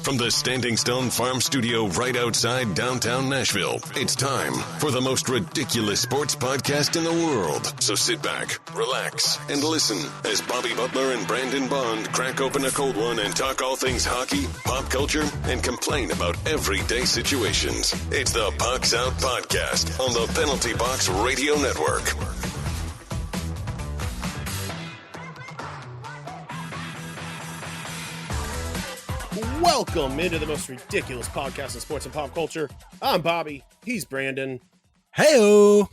From the Standing Stone Farm Studio right outside downtown Nashville, it's time for the most ridiculous sports podcast in the world. So sit back, relax, and listen as Bobby Butler and Brandon Bond crack open a cold one and talk all things hockey, pop culture, and complain about everyday situations. It's the Pucks Out Podcast on the Penalty Box Radio Network. Welcome into the most ridiculous podcast in sports and pop culture. I'm Bobby. He's Brandon. Hey-o.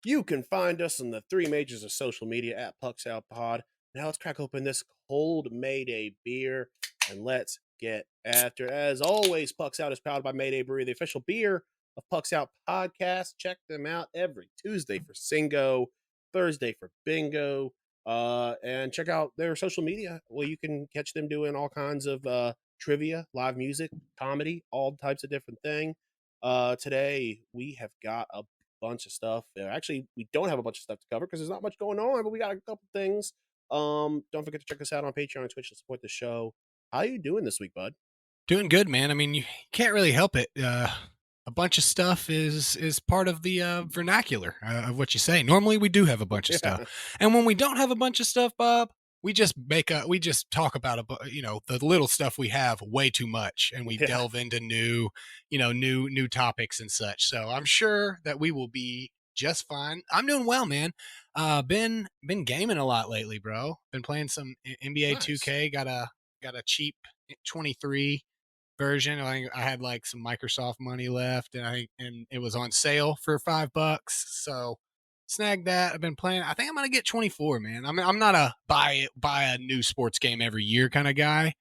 You can find us on the three majors of social media at Pucks Out Pod. Now let's crack open this cold Mayday beer and let's get after it. As always, Pucks Out is powered by Mayday Brewery, the official beer of Pucks Out Podcast. Check them out every Tuesday for Singo, Thursday for Bingo. And check out their social media. Well, you can catch them doing all kinds of trivia, live music, comedy, all types of different thing. Today we have got a bunch of stuff. Actually, we don't have a bunch of stuff to cover because there's not much going on, but we got a couple things. Don't forget to check us out on Patreon and Twitch to support the show. How are you doing this week, bud? Doing good, man. I mean, you can't really help it. A bunch of stuff is part of the vernacular of what you say. Normally, we do have a bunch of stuff, and when we don't have a bunch of stuff, Bob, we just talk about the little stuff we have way too much, and we delve into new topics and such. So I'm sure that we will be just fine. I'm doing well, man. Been gaming a lot lately, bro. Been playing some NBA Nice. 2K. Got a cheap 23 version. I had like some Microsoft money left, and it was on sale for $5. So snagged that. I've been playing. I think I'm gonna get 24, man. I'm not a buy a new sports game every year kind of guy,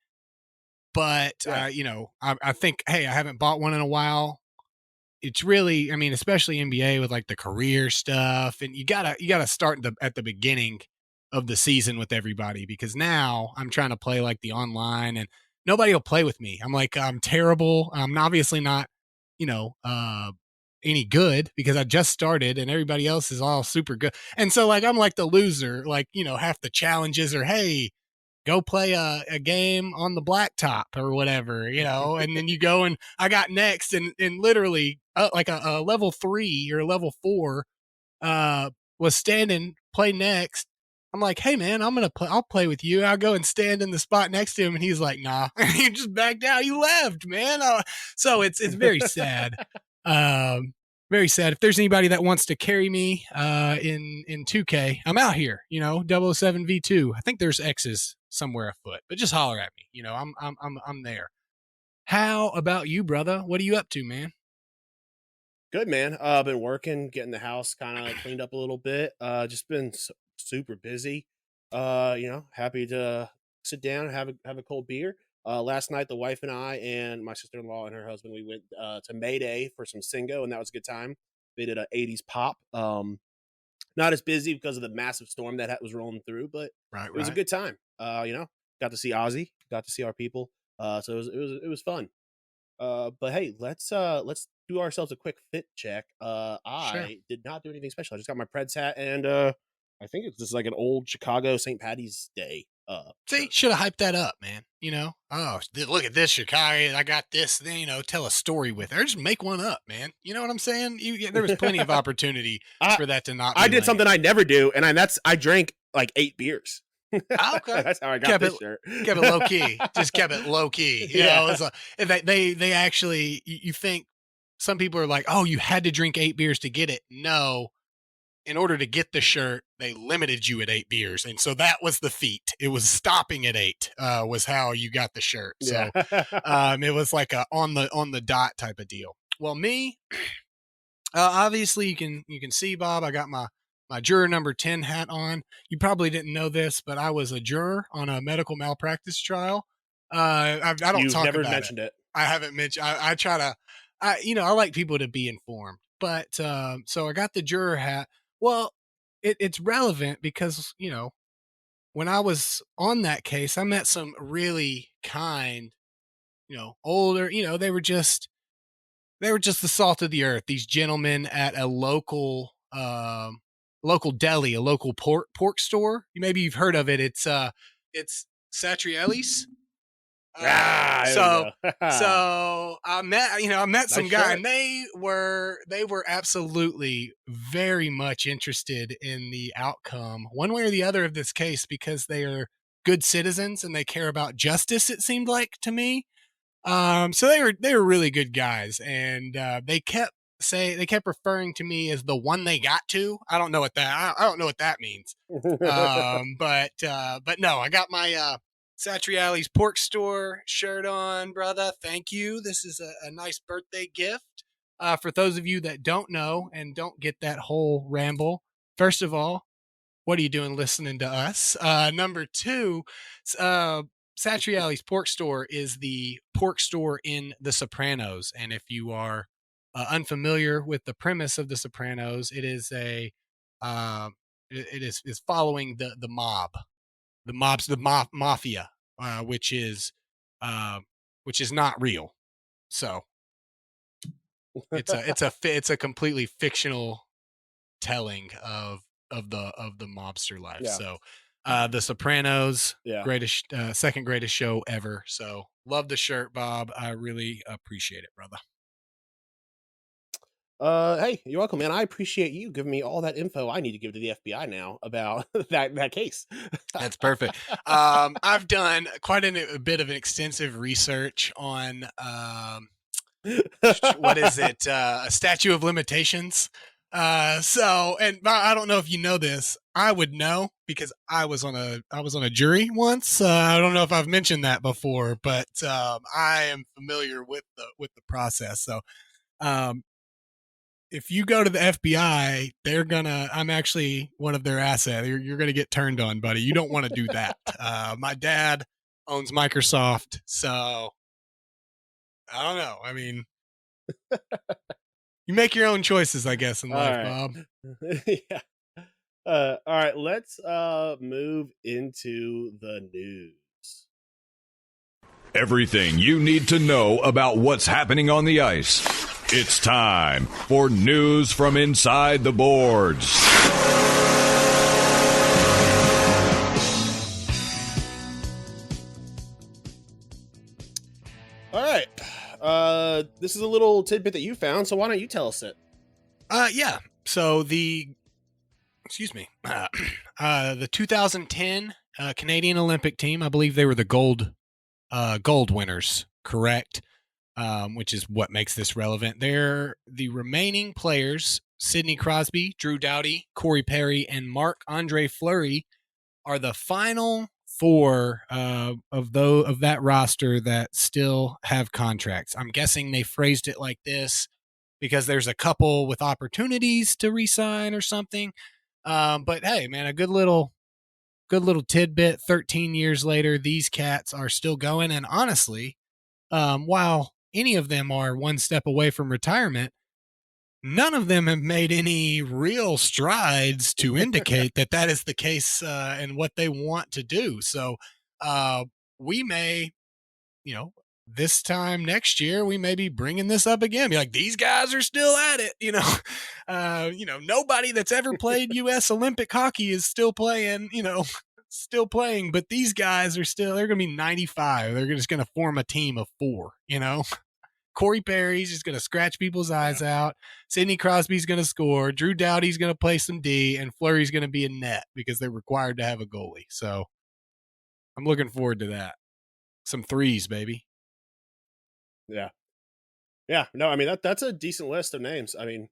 but I think, hey, I haven't bought one in a while. It's really, I mean, especially NBA with like the career stuff, and you gotta start at the beginning of the season with everybody, because now I'm trying to play like the online and nobody will play with me. I'm terrible. I'm obviously not, any good because I just started and everybody else is all super good. And so like, I'm like the loser, like, half the challenges are, hey, go play a game on the blacktop or whatever, and then you go and I got next and literally like a level 3 or level 4 was standing, play next. I'm like, hey man, I'll play with you. I'll go and stand in the spot next to him. And he's like, nah, he just backed out. He left, man. So it's very sad. Very sad. If there's anybody that wants to carry me in 2K, I'm out here, 007 V2. I think there's X's somewhere afoot, but just holler at me. I'm there. How about you, brother? What are you up to, man? Good, man. I've been working, getting the house kind of cleaned up a little bit. Just been super busy. Happy to sit down and have a cold beer. Last night, the wife and I and my sister-in-law and her husband, we went to Mayday for some Singo, and that was a good time. They did a 80s pop. Not as busy because of the massive storm that was rolling through, but it was a good time. Got to see Ozzy, got to see our people. So it was fun. But hey, let's do ourselves a quick fit check. I did not do anything special. I just got my Preds hat, and I think it's just like an old Chicago St. Patty's Day. See, should have hyped that up, man. Oh, look at this Chicago. I got this thing, tell a story with it. Or just make one up, man. You know what I'm saying? There was plenty of opportunity for that to not be I did lame. something I never do, and I drank like 8 beers. Okay. That's how I got this shirt. Kept it low key. Just kept it low key. It's like, they actually, you think some people are like, oh, you had to drink 8 beers to get it. No. In order to get the shirt, they limited you at 8 beers. And so that was the feat. It was stopping at 8 was how you got the shirt. So it was like a on the dot type of deal. Well, me, obviously you can see, Bob, I got my juror number 10 hat on. You probably didn't know this, but I was a juror on a medical malpractice trial. I don't You've talk never about mentioned it. I haven't mentioned. I try to, I like people to be informed. But so I got the juror hat. Well, it's relevant because, when I was on that case, I met some really kind, older, they were just the salt of the earth. These gentlemen at a local deli, a local pork store. Maybe you've heard of it. It's Satrielli's. There we go. So I met some Nice guy, shirt. and they were absolutely very much interested in the outcome, one way or the other, of this case, because they are good citizens and they care about justice. It seemed like to me. So they were really good guys, and they kept referring to me as the one they got to. I don't know what that means. But no, I got my Satriali's Pork Store shirt on, brother. Thank you. This is a nice birthday gift. For those of you that don't know and don't get that whole ramble, first of all, what are you doing listening to us? Number two, Satriali's Pork Store is the pork store in The Sopranos. And if you are unfamiliar with the premise of The Sopranos, it is it is following the mob, mafia, which is not real. So it's a completely fictional telling of the mobster life. Yeah. So The Sopranos, Yeah. greatest second greatest show ever. So love the shirt, Bob. I really appreciate it, brother. Hey, you're welcome, man. I appreciate you giving me all that info I need to give to the FBI now about that case. That's perfect. I've done quite a bit of an extensive research on what is it? A statute of limitations. So, and I don't know if you know this. I would know because I was on a jury once. I don't know if I've mentioned that before, but I am familiar with the process. So, if you go to the FBI, I'm actually one of their assets. You're gonna get turned on, buddy. You don't want to do that. My dad owns Microsoft, so I don't know. I mean, you make your own choices, I guess, in life, Bob. Yeah. All right, let's move into the news. Everything you need to know about what's happening on the ice. It's time for news from inside the boards. All right. This is a little tidbit that you found, so why don't you tell us it? Yeah. So the 2010 Canadian Olympic team, I believe they were the gold winners, correct? Which is what makes this relevant. They're the remaining players: Sidney Crosby, Drew Doughty, Corey Perry, and Marc-Andre Fleury are the final four of that roster that still have contracts. I'm guessing they phrased it like this because there's a couple with opportunities to re-sign or something. But hey, man, a good little tidbit. 13 years later, these cats are still going. And honestly, while any of them are one step away from retirement, none of them have made any real strides to indicate that is the case and what they want to do. So we may, this time next year, we may be bringing this up again. Be like, these guys are still at it. Nobody that's ever played U.S. Olympic hockey is still playing. Still playing, but these guys are still. They're going to be 95. They're just going to form a team of 4. Corey Perry's just going to scratch people's eyes out. Sidney Crosby's going to score. Drew Doughty's going to play some D, and Fleury's going to be in net because they're required to have a goalie. So I'm looking forward to that. Some threes, baby. Yeah. Yeah. No, I mean, that's a decent list of names. I mean,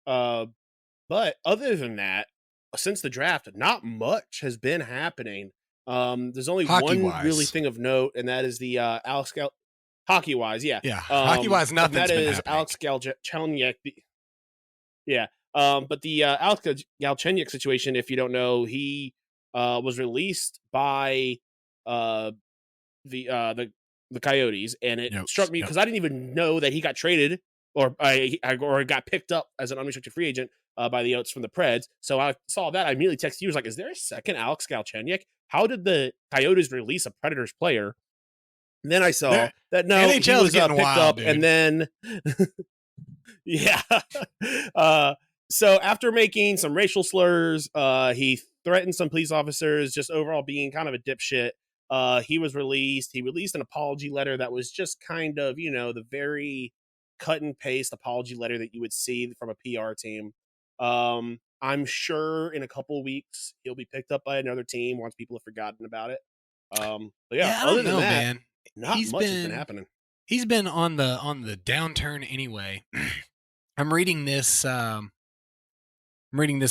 but other than that, since the draft, not much has been happening. There's only one really thing of note, and that is the Alex hockey-wise, yeah. Yeah, hockey-wise, nothing's that been is happening. Alex Galchenyuk. Yeah, but the Alex Galchenyuk situation, if you don't know, he was released by the Coyotes, and it struck me because I didn't even know that he got traded or got picked up as an unrestricted free agent by the Oats from the Preds. So I saw that. I immediately texted you. I was like, is there a second Alex Galchenyuk? How did the Coyotes release a Predators player? And then I saw that no, NHL's he was getting picked wild, up, dude. and then yeah. So after making some racial slurs, he threatened some police officers, just overall being kind of a dipshit. He was released. He released an apology letter that was just kind of, the very cut and paste apology letter that you would see from a PR team. I'm sure in a couple weeks he'll be picked up by another team once people have forgotten about it. But yeah, I other don't than know, that, man. not much has been happening. He's been on the downturn anyway. I'm reading this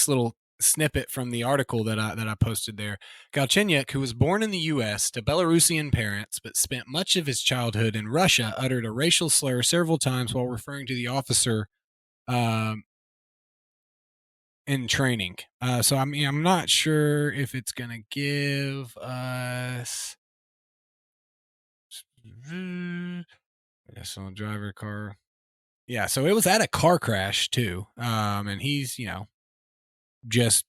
little snippet from the article that I posted there. Galchenyuk, who was born in the U.S. to Belarusian parents but spent much of his childhood in Russia, uttered a racial slur several times while referring to the officer in training. So I mean, I'm not sure if it's gonna give us. National driver car. Yeah, so it was at a car crash too. And he's, just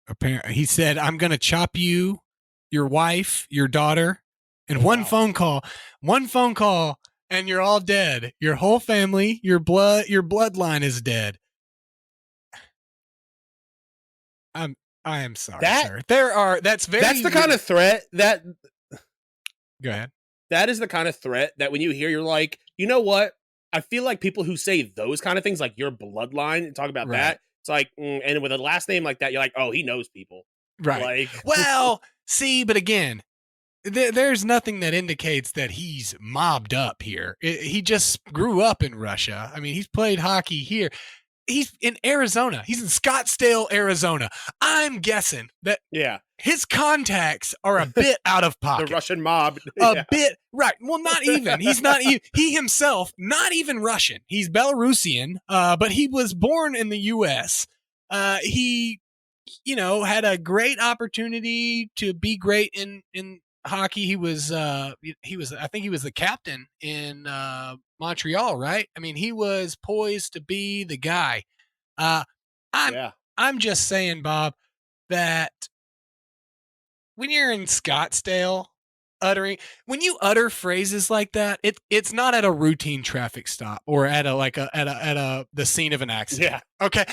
apparently he said, "I'm going to chop you, your wife, your daughter, and one phone call, and you're all dead. Your whole family, your bloodline is dead." I am sorry, sir. That's the kind of threat that. Go ahead. That is the kind of threat that when you hear, you're like, you know what? I feel like people who say those kind of things, like your bloodline, and talk about that, it's like, and with a last name like that, you're like, oh, he knows people. Right. Like, well, see, but again, there's nothing that indicates that he's mobbed up here. He just grew up in Russia. I mean, he's played hockey here. He's in Arizona. He's in Scottsdale, Arizona. I'm guessing that his contacts are a bit out of pocket. The Russian mob. A bit, right. Well, not even. He's not even, he himself, not even Russian. He's Belarusian, but he was born in the U.S. He, had a great opportunity to be great in hockey. He was, I think he was the captain in Montreal, right? I mean, he was poised to be the guy. I'm just saying, Bob, that when you're in Scottsdale when you utter phrases like that, it's not at a routine traffic stop or at the scene of an accident. Yeah. Okay.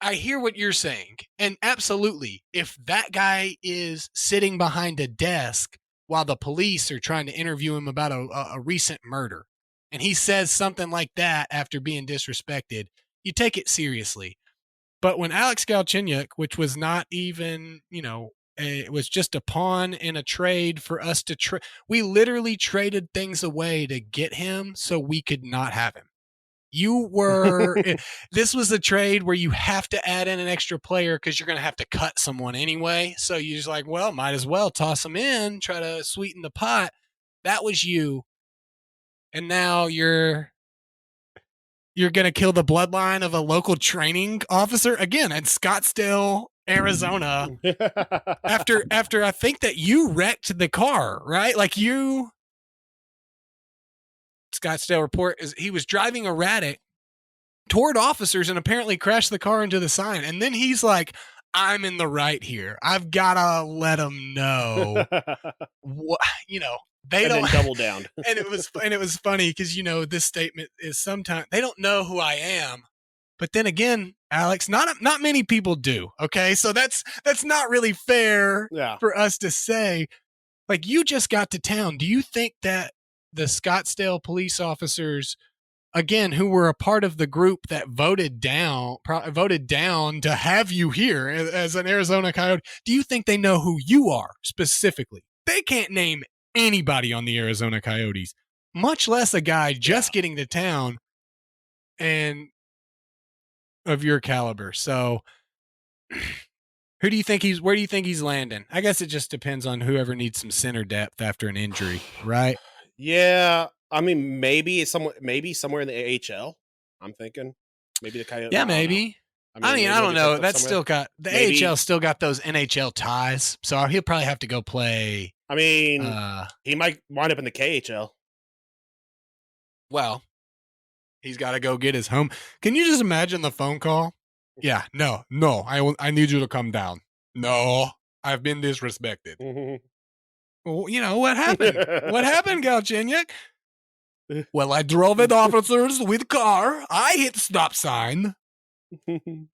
I hear what you're saying. And absolutely, if that guy is sitting behind a desk while the police are trying to interview him about a recent murder, and he says something like that after being disrespected, you take it seriously. But when Alex Galchenyuk, which was not even, it was just a pawn in a trade for us to we literally traded things away to get him so we could not have him. This was a trade where you have to add in an extra player because you're going to have to cut someone anyway. So you're just like, well, might as well toss him in, try to sweeten the pot. That was you. And now you're going to kill the bloodline of a local training officer again in Scottsdale, Arizona. after I think that you wrecked the car, right? Like Scottsdale report is he was driving erratic toward officers and apparently crashed the car into the sign. And then he's like, I'm in the right here. I've got to let them know. They don't double down. and it was funny because, this statement is sometimes they don't know who I am. But then again, Alex, not many people do. Okay. So that's not really fair for us to say, like, you just got to town. Do you think that the Scottsdale police officers, again, who were a part of the group that voted down to have you here as an Arizona Coyote, do you think they know who you are specifically? They can't name anybody on the Arizona Coyotes, much less a guy just getting to town and of your caliber. So where do you think he's landing? I guess it just depends on whoever needs some center depth after an injury, right? Yeah, I mean, maybe somewhere in the AHL. I'm thinking maybe the Coyotes. Yeah, maybe. I don't know. That's still got the AHL still got those NHL ties, so he'll probably have to go play. I mean, he might wind up in the KHL. Well, he's got to go get his home. Can you just imagine the phone call? Yeah, no, I need you to come down. No, I've been disrespected. Well, what happened? What happened, Galchenyuk? Well, I drove at officers with car. I hit stop sign.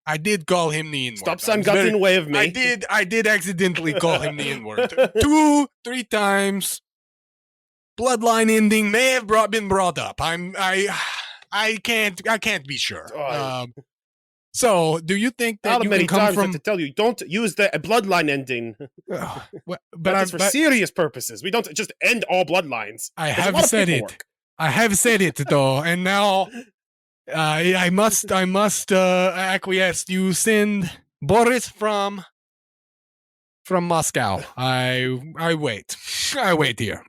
I did call him the N-word. Stop son got in the way of me. I did accidentally call him the N-word 2-3 times. Bloodline ending may have been brought up. I can't be sure. So, do you think that you can come from? I have to tell you, don't use the bloodline ending. But it's for serious purposes. We don't just end all bloodlines. I have said it. I have said it though, and now I must acquiesce. You send Boris from Moscow. I wait. I wait here.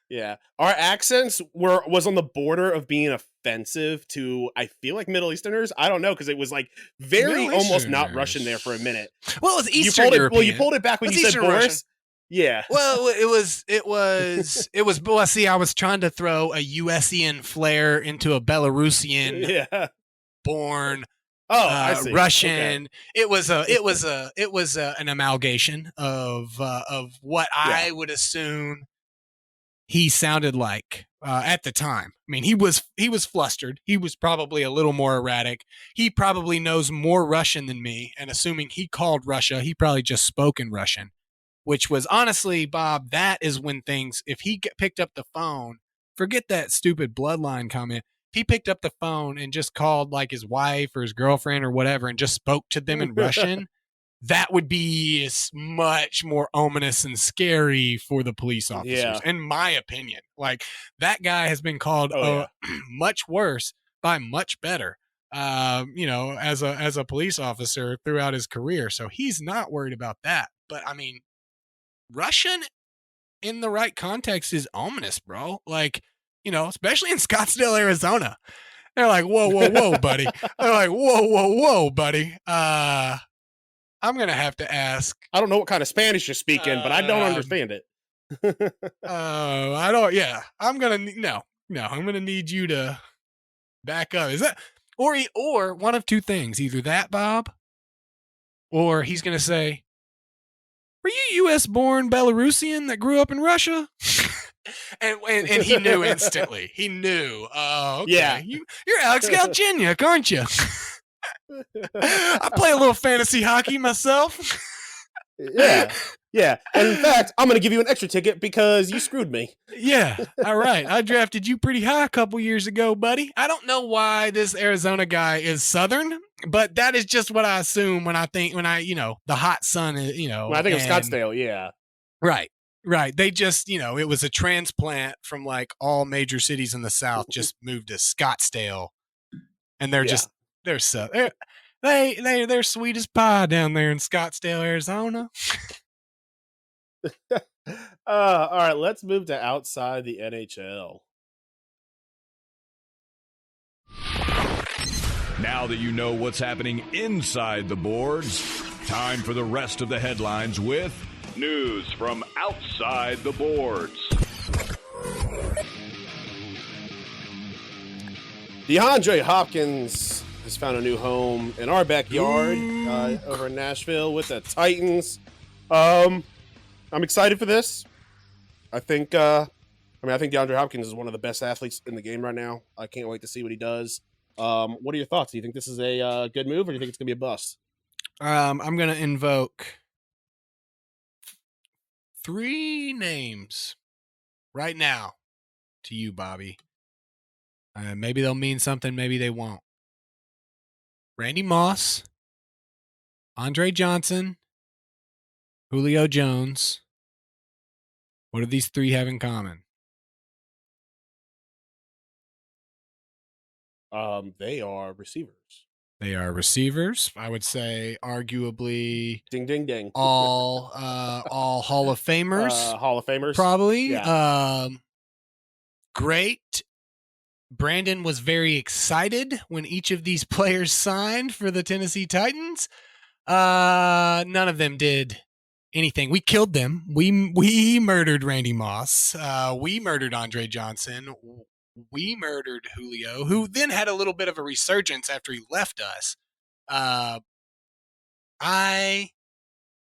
Yeah, our accents was on the border of being offensive to, I feel like, Middle Easterners. I don't know, because it was like very almost not Russian there for a minute. Well, it was Eastern European. You pulled it back when you said Boris. Russian. Yeah. Well, it was. Well, see, I was trying to throw a USian flair into a Belarusian born I see. Russian. Okay. It was an amalgamation of what I would assume he sounded like at the time. I mean, he was flustered. He was probably a little more erratic. He probably knows more Russian than me, and assuming he called Russia, he probably just spoke in Russian, which was honestly, Bob, that is when things, if he picked up the phone, forget that stupid bloodline comment. If he picked up the phone and just called like his wife or his girlfriend or whatever and just spoke to them in Russian, that would be much more ominous and scary for the police officers, in my opinion. Like, that guy has been called much worse by much better, as a police officer throughout his career. So he's not worried about that. But, I mean, Russian in the right context is ominous, bro. Like, especially in Scottsdale, Arizona. They're like, whoa, whoa, whoa, buddy. They're like, whoa, whoa, whoa, buddy. I'm going to have to ask. I don't know what kind of Spanish you're speaking, but I don't understand it. I don't, I'm going to, I'm going to need you to back up. Is that, or one of two things, either that, Bob, or he's going to say, were you U.S. born Belarusian that grew up in Russia? and he knew instantly. He knew. Okay. Yeah. You're Alex Galchenyuk, aren't you? I play a little fantasy hockey myself. Yeah. And in fact, I'm going to give you an extra ticket because you screwed me. Yeah. All right. I drafted you pretty high a couple years ago, buddy. I don't know why this Arizona guy is Southern, but that is just what I assume when I the hot sun is, When I think of Scottsdale, yeah. Right. They just, it was a transplant from like all major cities in the South, just moved to Scottsdale. And they're they're sweet as pie down there in Scottsdale, Arizona. All right, let's move to outside the NHL. Now that you know what's happening inside the boards, time for the rest of the headlines with news from outside the boards. DeAndre Hopkins has found a new home in our backyard over in Nashville with the Titans. I'm excited for this. I think DeAndre Hopkins is one of the best athletes in the game right now. I can't wait to see what he does. What are your thoughts? Do you think this is a good move, or do you think it's going to be a bust? I'm going to invoke 3 names right now to you, Bobby. Maybe they'll mean something, maybe they won't. Randy Moss, Andre Johnson, Julio Jones. What do these 3 have in common? They are receivers. They are receivers. I would say arguably ding ding ding. all Hall of Famers. Hall of Famers. Probably. Yeah. Great. Brandon was very excited when each of these players signed for the Tennessee Titans. None of them did anything. We killed them. We murdered Randy Moss. We murdered Andre Johnson. We murdered Julio, who then had a little bit of a resurgence after he left us. I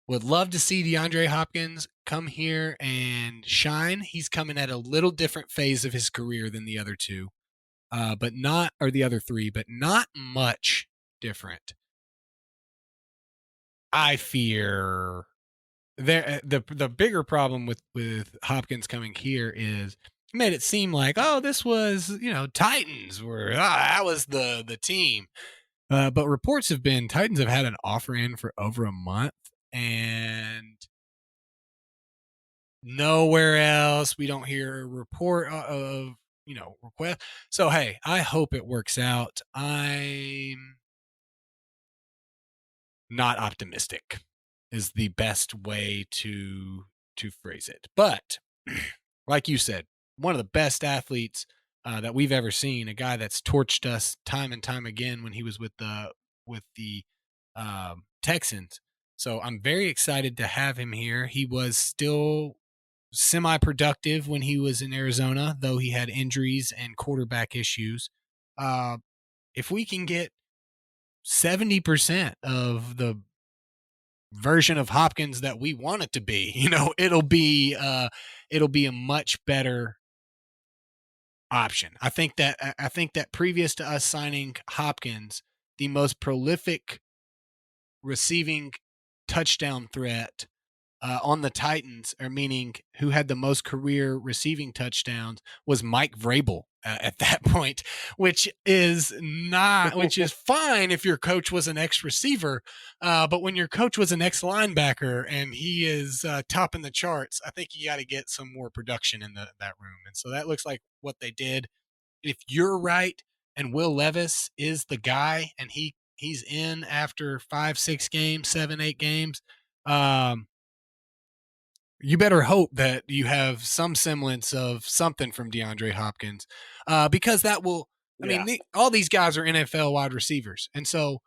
would love to see DeAndre Hopkins come here and shine. He's coming at a little different phase of his career than the other 2. but not, or the other three, but not much different. I fear the bigger problem with Hopkins coming here is it made it seem like, oh, this was, Titans were, that was the team. But reports have been Titans have had an offer in for over a month, and nowhere else we don't hear a report of request. So hey, I hope it works out. I'm not optimistic is the best way to phrase it. But like you said, one of the best athletes that we've ever seen, a guy that's torched us time and time again when he was with the Texans. So I'm very excited to have him here. He was still semi-productive when he was in Arizona, though he had injuries and quarterback issues. If we can get 70% of the version of Hopkins that we want it to be, it'll be a much better option. I think that previous to us signing Hopkins, the most prolific receiving touchdown threat on the Titans, or meaning who had the most career receiving touchdowns, was Mike Vrabel at that point, which is fine if your coach was an ex-receiver, but when your coach was an ex-linebacker and he is topping the charts, I think you got to get some more production in that room. And so that looks like what they did. If you're right and Will Levis is the guy and he's in after 5, 6 games, 7, 8 games, you better hope that you have some semblance of something from DeAndre Hopkins, because that will, all these guys are NFL wide receivers. And so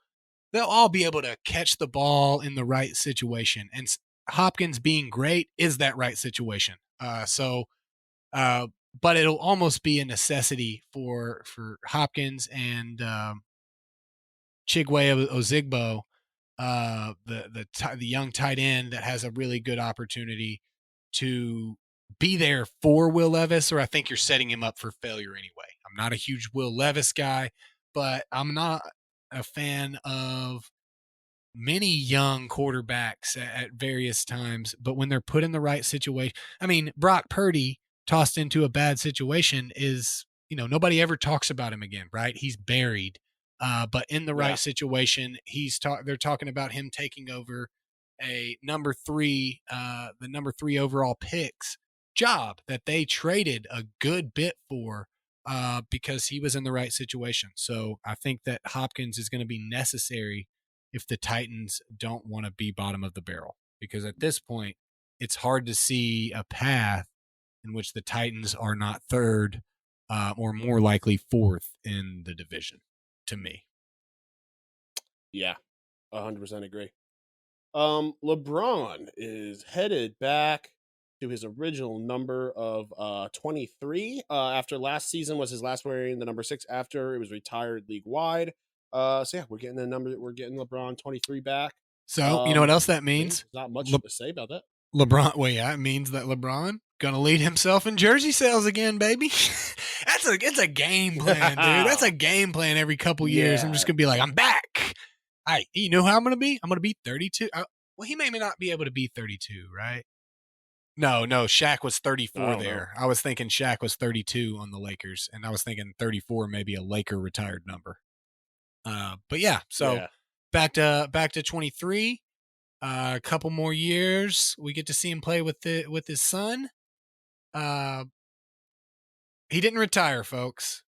they'll all be able to catch the ball in the right situation. And Hopkins being great is that right situation. But it'll almost be a necessity for Hopkins and Chigwe Ozigbo, the young tight end that has a really good opportunity to be there for Will Levis, or I think you're setting him up for failure anyway. I'm not a huge Will Levis guy, but I'm not a fan of many young quarterbacks at various times. But when they're put in the right situation, Brock Purdy tossed into a bad situation is, nobody ever talks about him again, right? He's buried. But in the right situation, they're talking about him taking over a the number 3 overall picks job that they traded a good bit for, because he was in the right situation. So I think that Hopkins is going to be necessary if the Titans don't want to be bottom of the barrel, because at this point, it's hard to see a path in which the Titans are not third, or more likely fourth in the division, to me. Yeah, 100% agree. LeBron is headed back to his original number of 23. After last season was his last wearing the number 6 after it was retired league wide. So yeah, we're getting LeBron 23 back. So you know what else that means? Not much to say about that. LeBron, it means that LeBron gonna lead himself in jersey sales again, baby. It's a game plan, dude. That's a game plan every couple years. I'm just gonna be like, I'm back. You know how I'm gonna be? I'm gonna be 32. Well, he may not be able to be 32, right? No, Shaq was 34 there. I was thinking Shaq was 32 on the Lakers, and I was thinking 34 maybe a Laker retired number. But yeah, so back to 23. A couple more years, we get to see him play with his son. He didn't retire, folks.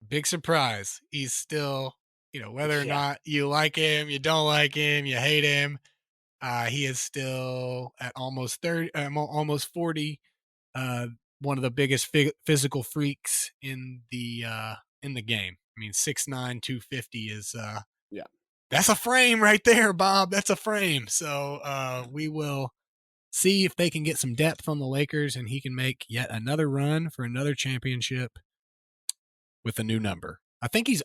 Big surprise. He's still, whether or not you like him, you don't like him, you hate him, he is still at almost 30, almost 40. One of the biggest physical freaks in the game. 6'9", 250 is that's a frame right there, Bob. That's a frame. So we will see if they can get some depth on the Lakers and he can make yet another run for another championship with a new number. I think he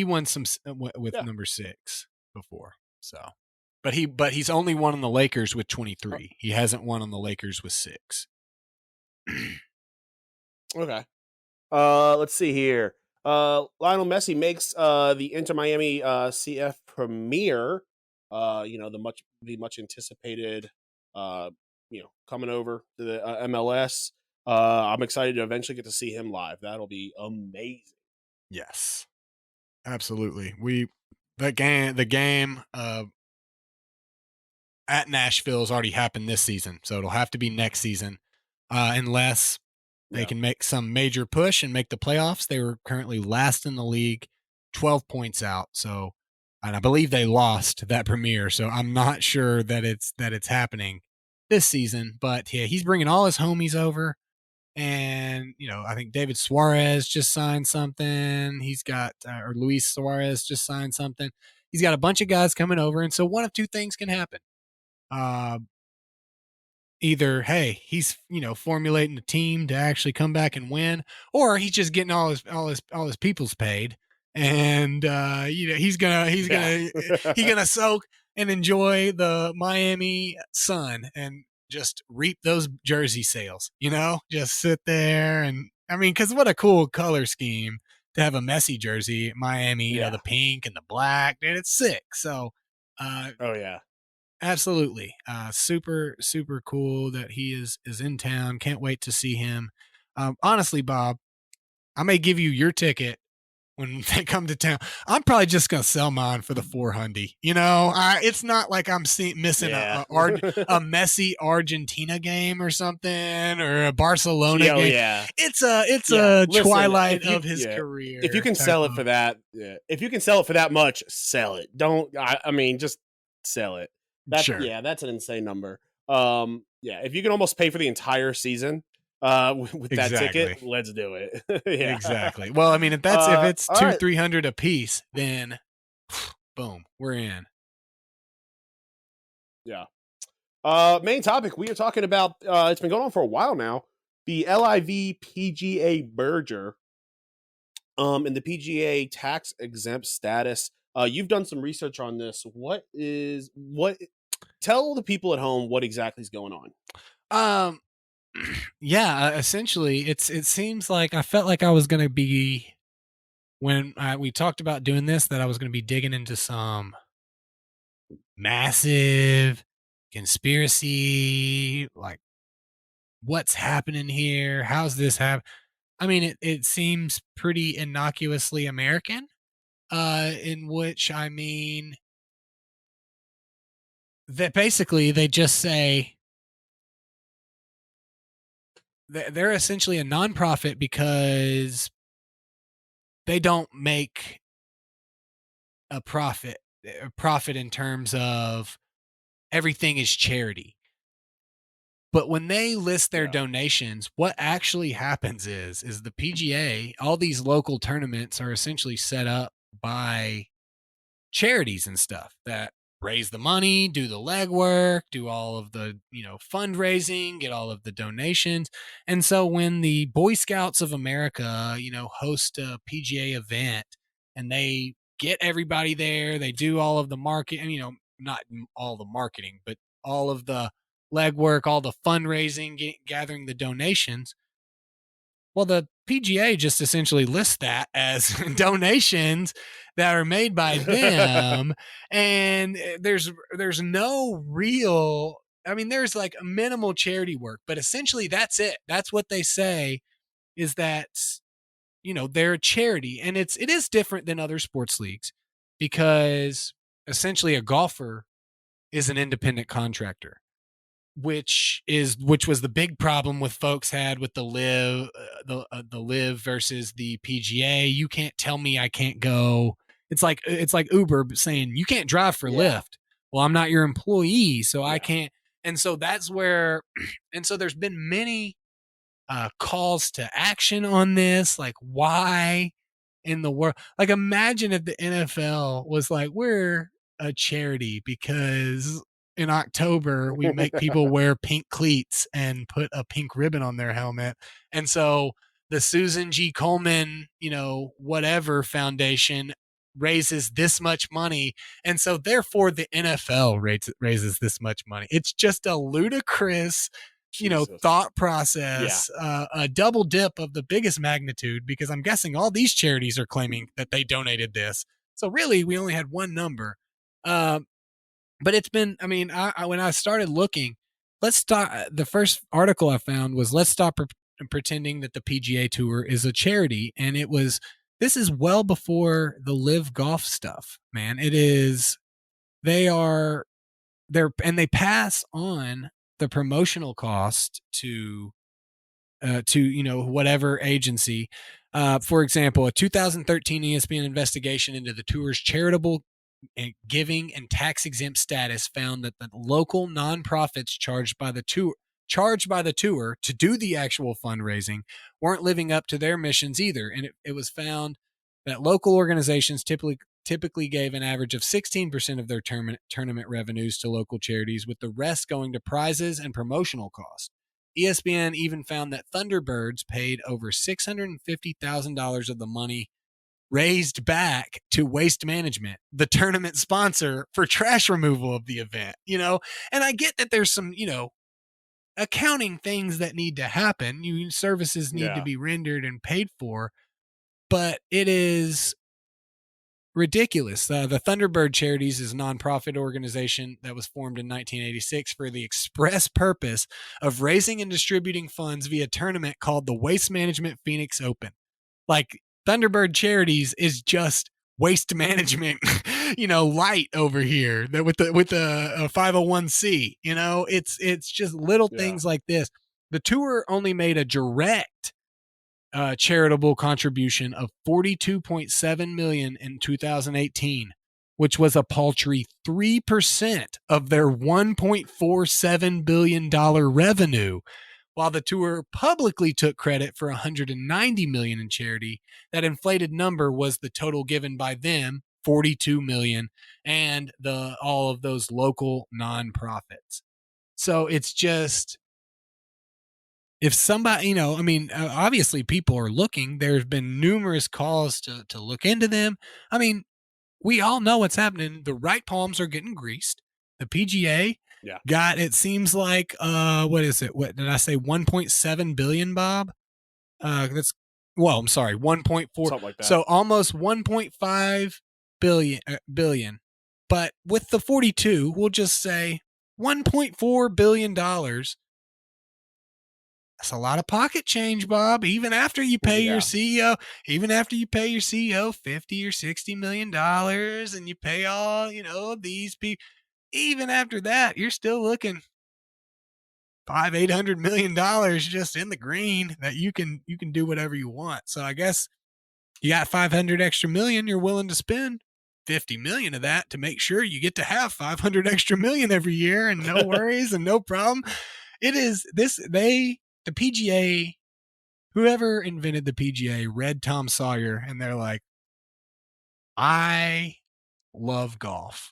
won some with number 6 before. So, but he's only won on the Lakers with 23. He hasn't won on the Lakers with 6. Okay. Let's see here. Lionel Messi makes the Inter Miami CF premiere. The much anticipated coming over to the MLS. I'm excited to eventually get to see him live. That'll be amazing. Yes, absolutely. The game at Nashville has already happened this season, so it'll have to be next season, unless they can make some major push and make the playoffs. They were currently last in the league, 12 points out. So, and I believe they lost that premiere. So I'm not sure that it's happening this season. But yeah, he's bringing all his homies over, and I think David Suarez just signed something. He's got or Luis Suarez just signed something. He's got a bunch of guys coming over, and so one of two things can happen. Either, hey, he's formulating a team to actually come back and win, or he's just getting all his peoples paid, and he's gonna soak and enjoy the Miami sun and just reap those jersey sales. Just sit there and because what a cool color scheme to have a Messi jersey, Miami, the pink and the black, dude, it's sick. So, oh yeah. Absolutely. Super, super cool that he is in town. Can't wait to see him. Honestly, Bob, I may give you your ticket when they come to town. I'm probably just going to sell mine for the 400. It's not like I'm missing a Messi Argentina game or something, or a Barcelona game. Yeah. It's a twilight of his career. If you can sell it for that, if you can sell it for that much, sell it. Just sell it. That's an insane number. If you can almost pay for the entire season with that ticket, let's do it. Yeah. Exactly. Well, if it's $200-300 a piece, then boom, we're in. Yeah. Main topic we are talking about. It's been going on for a while now. The LIV PGA merger. And the PGA tax exempt status. You've done some research on this. Tell the people at home what exactly is going on. Essentially it seems like I felt like I was going to be, when we talked about doing this, that I was going to be digging into some massive conspiracy, like what's happening here? How's this happen? It seems pretty innocuously American, in which that basically they just say they're essentially a nonprofit because they don't make a profit in terms of everything is charity. But when they list their donations, what actually happens is the PGA, all these local tournaments are essentially set up by charities and stuff that raise the money, do the legwork, do all of the, fundraising, get all of the donations. And so when the Boy Scouts of America, host a PGA event and they get everybody there, they do all of the marketing, not all the marketing, but all of the legwork, all the fundraising, gathering the donations. Well, the PGA just essentially lists that as donations that are made by them. And there's no real, there's like a minimal charity work, but essentially that's it. That's what they say, is that, they're a charity. And it is different than other sports leagues, because essentially a golfer is an independent contractor, which was the big problem with folks had with the live versus the PGA. You can't tell me I can't go. It's like Uber saying you can't drive for Lyft. Well, I'm not your employee, so I can't. And so that's where, and so there's been many calls to action on this. Like, why in the world? Like, imagine if the NFL was like, we're a charity because in October we make people wear pink cleats and put a pink ribbon on their helmet. And so the Susan G. Komen, whatever foundation raises this much money. And so therefore the NFL raises this much money. It's just a ludicrous Jesus. thought process, a double dip of the biggest magnitude, because I'm guessing all these charities are claiming that they donated this. So really, we only had one number. But it's been, I mean, when I started looking, the first article I found was let's stop pretending that the PGA Tour is a charity. And this is well before the Live Golf stuff, man. It is, they pass on the promotional cost to whatever agency. For example, a 2013 ESPN investigation into the tour's charitable giving and tax exempt status found that the local nonprofits charged by the tour to do the actual fundraising weren't living up to their missions either. And it was found that local organizations typically gave an average of 16% of their tournament revenues to local charities, with the rest going to prizes and promotional costs. ESPN even found that Thunderbirds paid over $650,000 of the money raised back to Waste Management, the tournament sponsor, for trash removal of the event. And I get that there's some, accounting things that need to happen. Services need to be rendered and paid for, but it is ridiculous. The Thunderbird Charities is a nonprofit organization that was formed in 1986 for the express purpose of raising and distributing funds via a tournament called the Waste Management Phoenix Open. Like, Thunderbird Charities is just waste management, light over here, that with a 501c. It's just little things like this. The tour only made a direct charitable contribution of $42.7 million in 2018, which was a paltry 3% of their $1.47 billion revenue. While the tour publicly took credit for $190 million in charity, that inflated number was the total given by them, $42 million, and all of those local nonprofits. So it's just, if somebody, obviously people are looking. There's been numerous calls to look into them. I mean, we all know what's happening. The right palms are getting greased. The PGA got, it seems like, what is it? What did I say? 1.7 billion, Bob? I'm sorry, 1.4. Something like that. So almost 1.5 billion. But with the 42, we'll just say $1.4 billion. That's a lot of pocket change, Bob. Even after you pay your CEO, $50 or $60 million, and you pay all, these people, even after that, you're still looking $800 million just in the green that you can do whatever you want. So I guess you got 500 extra million you're willing to spend. 50 million of that to make sure you get to have 500 extra million every year, and no worries and no problem. It is the PGA, whoever invented the PGA read Tom Sawyer, and they're like, I love golf.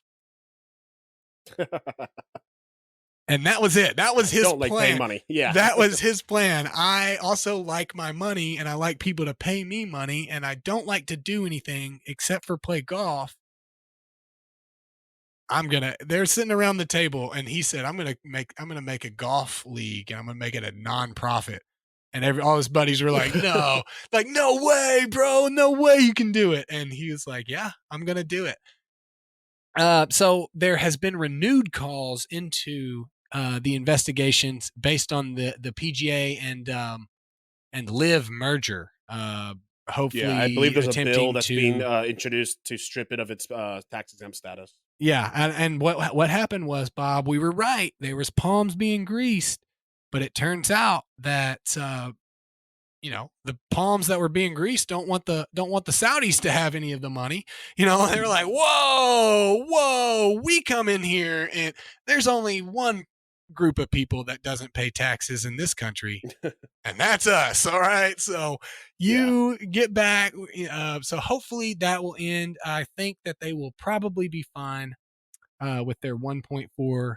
And that was it. That was his plan. Don't pay money. Yeah. That was his plan. I also like my money, and I like people to pay me money, and I don't like to do anything except for play golf. They're sitting around the table, and he said, I'm gonna make a golf league, and I'm gonna make it a nonprofit. And all his buddies were like, no, no way, bro, no way you can do it. And he was like, yeah, I'm gonna do it. So there has been renewed calls into the investigations based on the PGA and Live merger. Hopefully, I believe there's a bill that's being introduced to strip it of its tax exempt status. Yeah, and what happened was, Bob, we were right. There was palms being greased, but it turns out that the palms that were being greased don't want the Saudis to have any of the money. They were like, whoa, we come in here, and there's only one group of people that doesn't pay taxes in this country, and that's us. All right, so you get back. So hopefully that will end. I think that they will probably be fine with their $1.4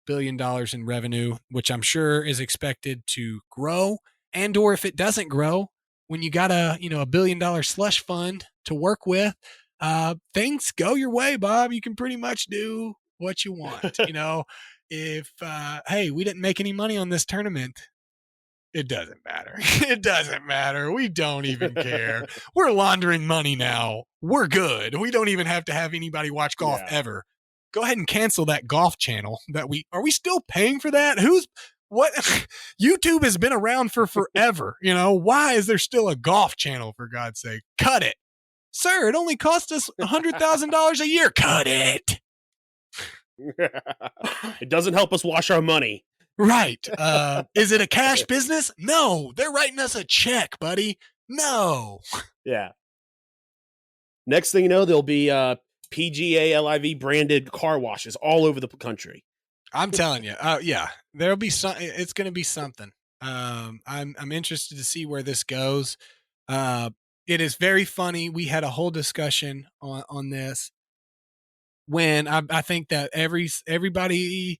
billion in revenue, which I'm sure is expected to grow. And or if it doesn't grow, when you got a $1 billion slush fund to work with, things go your way, Bob. You can pretty much do what you want. if hey, we didn't make any money on this tournament, it doesn't matter. It doesn't matter. We don't even care. We're laundering money now. We're good. We don't even have to have anybody watch golf ever. Go ahead and cancel that golf channel are we still paying for that? What? YouTube has been around for forever. Why is there still a golf channel, for God's sake? Cut it. Sir, it only cost us $100,000 a year. Cut it. It doesn't help us wash our money. Right. Is it a cash business? No. They're writing us a check, buddy. No. Yeah. Next thing you know, there'll be PGA LIV branded car washes all over the country. I'm telling you. Yeah. There'll be it's going to be something. I'm interested to see where this goes. It is very funny. We had a whole discussion on this when I think that everybody,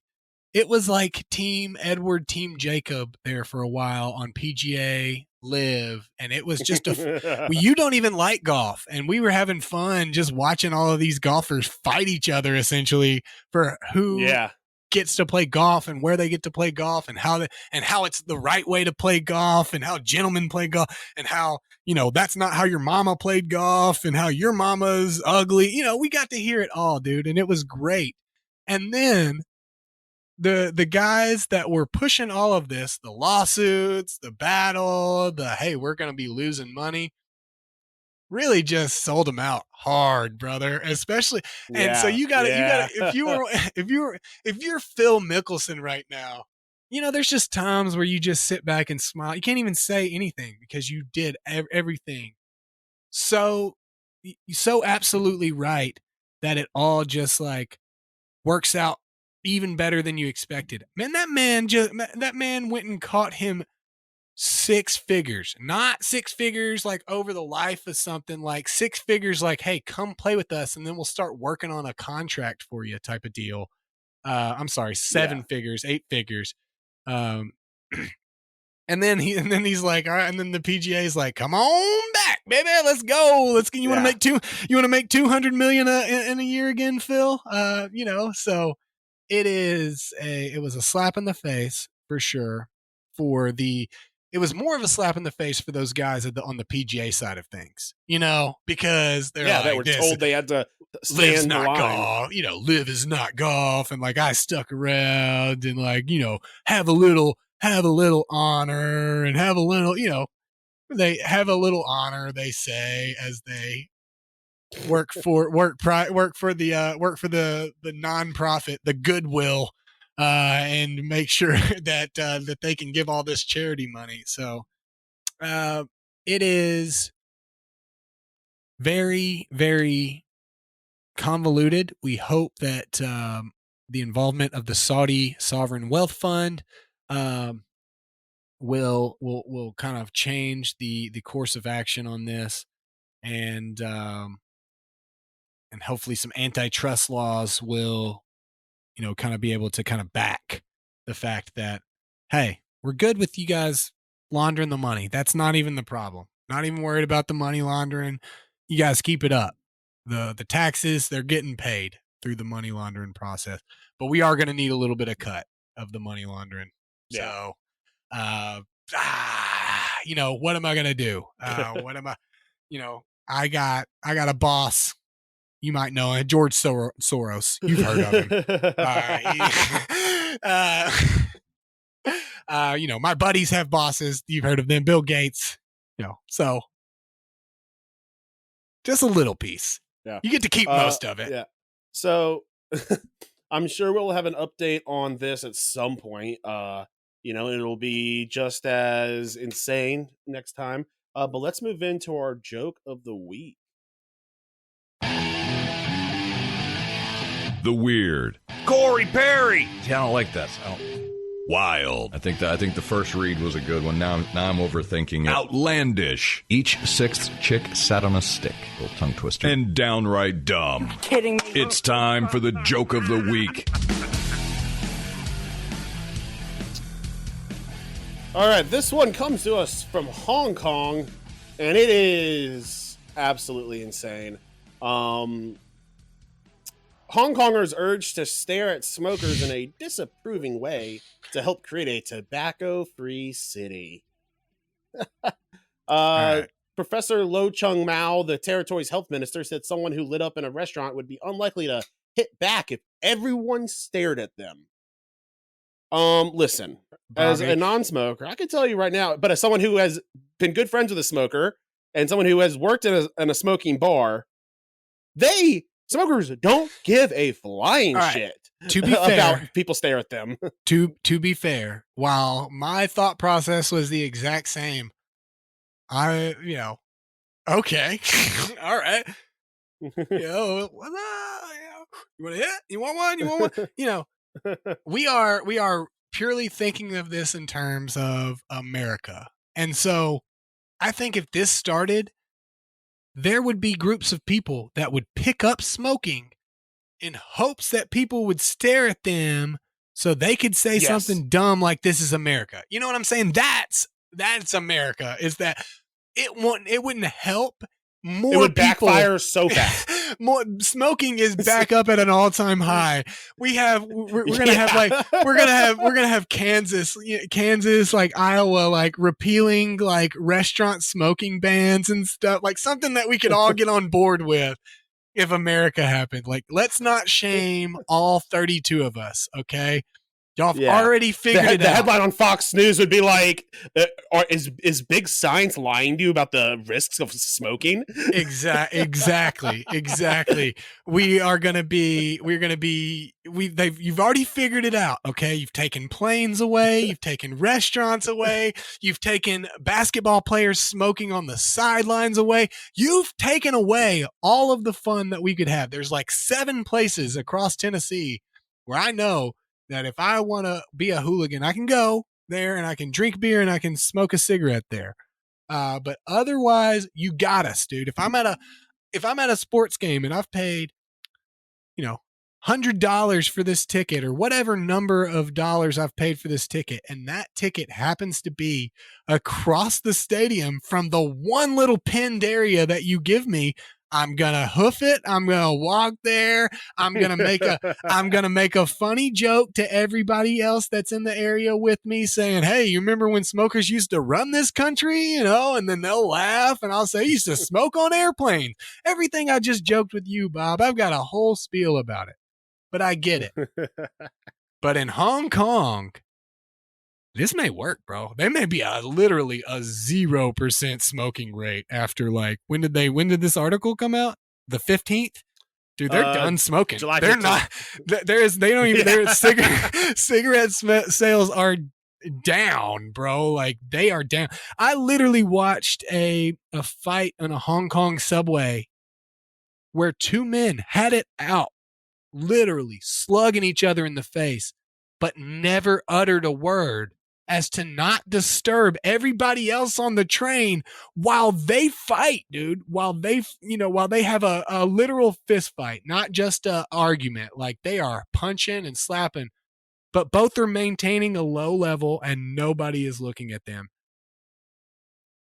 it was like Team Edward, Team Jacob there for a while on PGA Live, and it was just you don't even like golf, and we were having fun just watching all of these golfers fight each other essentially for who gets to play golf and where they get to play golf and how it's the right way to play golf and how gentlemen play golf and how that's not how your mama played golf and how your mama's ugly. We got to hear it all, dude, and it was great. And then the guys that were pushing all of this, the lawsuits, the battle, hey, we're going to be losing money, really just sold them out hard, brother. Especially, and so you gotta, if you're Phil Mickelson right now, there's just times where you just sit back and smile. You can't even say anything because you did everything. So absolutely right that it all just like works out even better than you expected. Man, that man went and caught him 6 figures, not 6 figures like over the life of something, like 6 figures like, hey, come play with us and then we'll start working on a contract for you type of deal. I'm sorry, 7 figures, 8 figures. And then he's like, all right, and then the PGA is like, come on back, baby, let's go. You want to make 200 million in a year again, Phil? So it was a slap in the face for sure it was more of a slap in the face for those guys on the PGA side of things, because they were told they had to stand the line. Golf, live is not golf. And like, I stuck around and like, have a little honor and have a little, they have a little honor, they say, as they work for the nonprofit, the Goodwill, and make sure that they can give all this charity money. So it is very, very convoluted. We hope that the involvement of the Saudi Sovereign Wealth Fund will kind of change the course of action on this, and hopefully some antitrust laws will kind of be able to kind of back the fact that, hey, we're good with you guys laundering the money. That's not even the problem. Not even worried about the money laundering. You guys keep it up. The taxes, they're getting paid through the money laundering process. But we are going to need a little bit of cut of the money laundering. Yeah. So, what am I going to do? What am I, I got a boss. You might know it, George Soros. You've heard of him. My buddies have bosses. You've heard of them, Bill Gates. So just a little piece. Yeah, you get to keep most of it. Yeah. So I'm sure we'll have an update on this at some point. It'll be just as insane next time. But let's move into our joke of the week. The weird. Corey Perry. See, I don't like this. Wild. I think the first read was a good one. Now I'm overthinking it. Outlandish. Each 6th chick sat on a stick. Little tongue twister. And downright dumb. You're kidding me. It's time for the joke of the week. All right, this one comes to us from Hong Kong, and it is absolutely insane. Hong Kongers urged to stare at smokers in a disapproving way to help create a tobacco-free city. right. Professor Lo Chung Mao, the territory's health minister, said someone who lit up in a restaurant would be unlikely to hit back if everyone stared at them. Listen, as Bobby. a non-smoker, I can tell you right now, but as someone who has been good friends with a smoker and someone who has worked in a smoking bar, smokers don't give a flying All right. shit To be about fair, people stare at them. to be fair, while my thought process was the exact same, okay, all right, you want to hit? You want one? You want one? We are purely thinking of this in terms of America, and so I think if this started, there would be groups of people that would pick up smoking in hopes that people would stare at them so they could say Yes. something dumb like "This is America." You know what I'm saying? That's America. Is that it wouldn't help. More It would people, backfire so fast. more smoking is back up at an all-time high. We're gonna have Kansas, like Iowa, like repealing like restaurant smoking bans and stuff, like something that we could all get on board with if America happened. Like, let's not shame all 32 of us, okay? Y'all have already figured it out. The headline on Fox News would be like, is big science lying to you about the risks of smoking? Exactly. You've already figured it out, okay? You've taken planes away, you've taken restaurants away, you've taken basketball players smoking on the sidelines away. You've taken away all of the fun that we could have. There's like 7 places across Tennessee where I know that if I want to be a hooligan, I can go there and I can drink beer and I can smoke a cigarette there. But otherwise, you got us, dude. If I'm at a sports game and I've paid, $100 for this ticket or whatever number of dollars I've paid for this ticket, and that ticket happens to be across the stadium from the one little pinned area that you give me, I'm gonna hoof it. I'm gonna walk there. I'm gonna make a funny joke to everybody else that's in the area with me, saying, "Hey, you remember when smokers used to run this country?" And then they'll laugh, and I'll say, "I used to smoke on airplanes." Everything I just joked with you, Bob, I've got a whole spiel about it, but I get it. But in Hong Kong, this may work, bro. They may be literally a 0% smoking rate after when did this article come out? The 15th? Dude, they're done smoking. July 15th. They don't even, their cigarette sales are down, bro. Like, they are down. I literally watched a fight on a Hong Kong subway where 2 men had it out, literally slugging each other in the face, but never uttered a word as to not disturb everybody else on the train while they fight, dude. While they have a literal fist fight, not just a argument. Like, they are punching and slapping, but both are maintaining a low level and nobody is looking at them.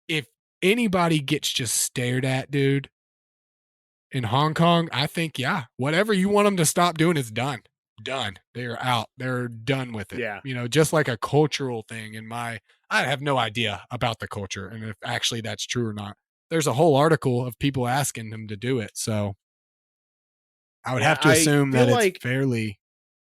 If anybody gets just stared at, dude, in Hong Kong, I think, whatever you want them to stop doing is done. They're out. They're done with it. Yeah. Just like a cultural thing I have no idea about the culture and if actually that's true or not. There's a whole article of people asking them to do it. So I would have to assume that it's fairly.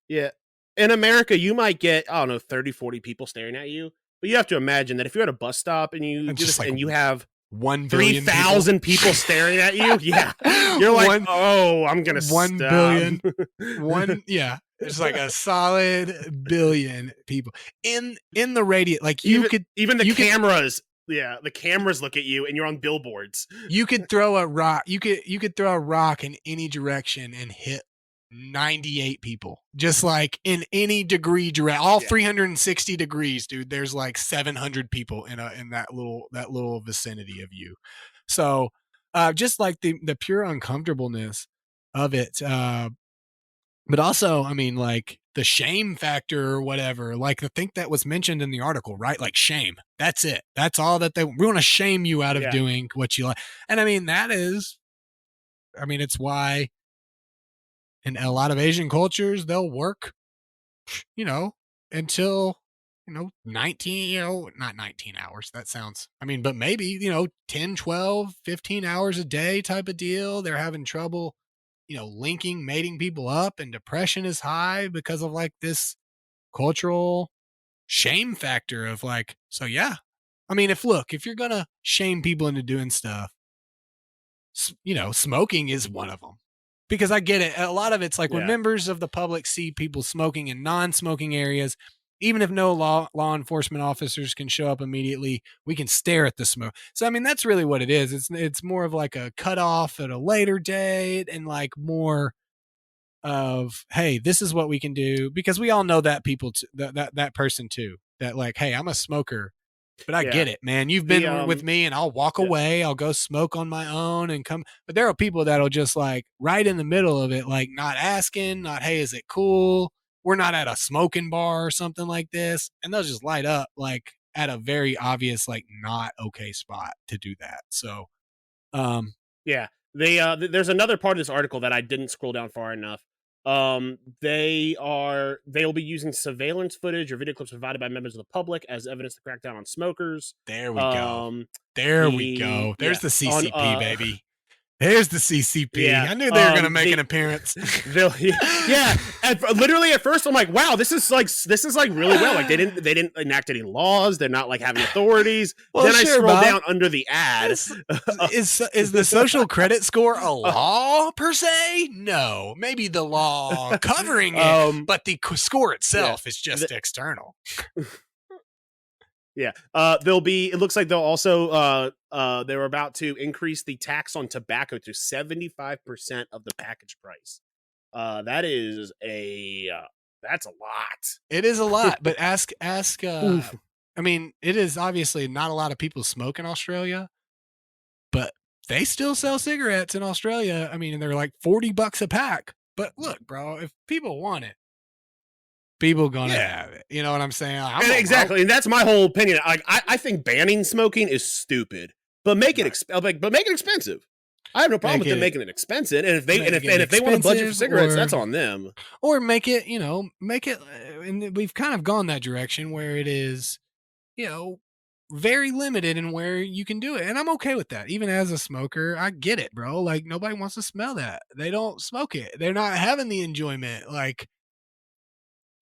Yeah. In America, you might get, 30, 40 people staring at you. But you have to imagine that if you're at a bus stop and you do this and you have 1 billion 3,000 people staring at you, you're like, I'm gonna 1 billion. It's like a solid billion people in the radius. Like, even the cameras. Yeah, the cameras look at you, and you're on billboards. You could throw a rock. You could throw a rock in any direction and hit 98 people, just like in any degree direct, all 360 degrees, dude. There's like 700 people in that little vicinity of you. So just like the pure uncomfortableness of it, but also, I mean, like the shame factor or whatever, like I think that was mentioned in the article, right? Like, shame, that's it, that's all that we want to shame you out of doing what you like. And I mean, it's why in a lot of Asian cultures, they'll work, until, 19, not 19 hours. That sounds, but maybe, 10, 12, 15 hours a day type of deal. They're having trouble, mating people up, and depression is high because of like this cultural shame factor of like, so yeah. If you're going to shame people into doing stuff, smoking is one of them. Because I get it. A lot of it's like when members of the public see people smoking in non-smoking areas, even if no law enforcement officers can show up immediately, we can stare at the smoke. So, that's really what it is. It's more of like a cutoff at a later date, and like more of, hey, this is what we can do, because we all know that people, that person too, that like, hey, I'm a smoker. But I get it, man. You've been with me, and I'll walk away. I'll go smoke on my own and come. But there are people that'll just like right in the middle of it, like not asking, not, hey, is it cool? We're not at a smoking bar or something like this. And they'll just light up like at a very obvious, like not okay spot to do that. So, there's another part of this article that I didn't scroll down far enough. They'll be using surveillance footage or video clips provided by members of the public as evidence to crack down on smokers. There we go. We go. There's the CCP, baby. There's the CCP. Yeah, I knew they were going to make an appearance. Literally at first I'm like, wow, this is like really well. Like they didn't enact any laws. They're not like having authorities. Well, then I scroll Bob. down under the ad. Is the social credit score a law per se? No, maybe the law covering it, but the score itself is just external. Yeah. It looks like they'll also, they're about to increase the tax on tobacco to 75% of the package price. That's a lot. It is a lot, but ask, it is obviously not a lot of people smoke in Australia, but they still sell cigarettes in Australia. And they're like $40 a pack, but look, bro, if people want it, people gonna have it. You know what I'm saying? Exactly, and that's my whole opinion. I think banning smoking is stupid, but make it expensive. I have no problem with them making it expensive, and if they want to budget for cigarettes, that's on them. Or make it, and we've kind of gone that direction where it is, very limited in where you can do it, and I'm okay with that. Even as a smoker, I get it, bro. Like nobody wants to smell that. They don't smoke it. They're not having the enjoyment, like.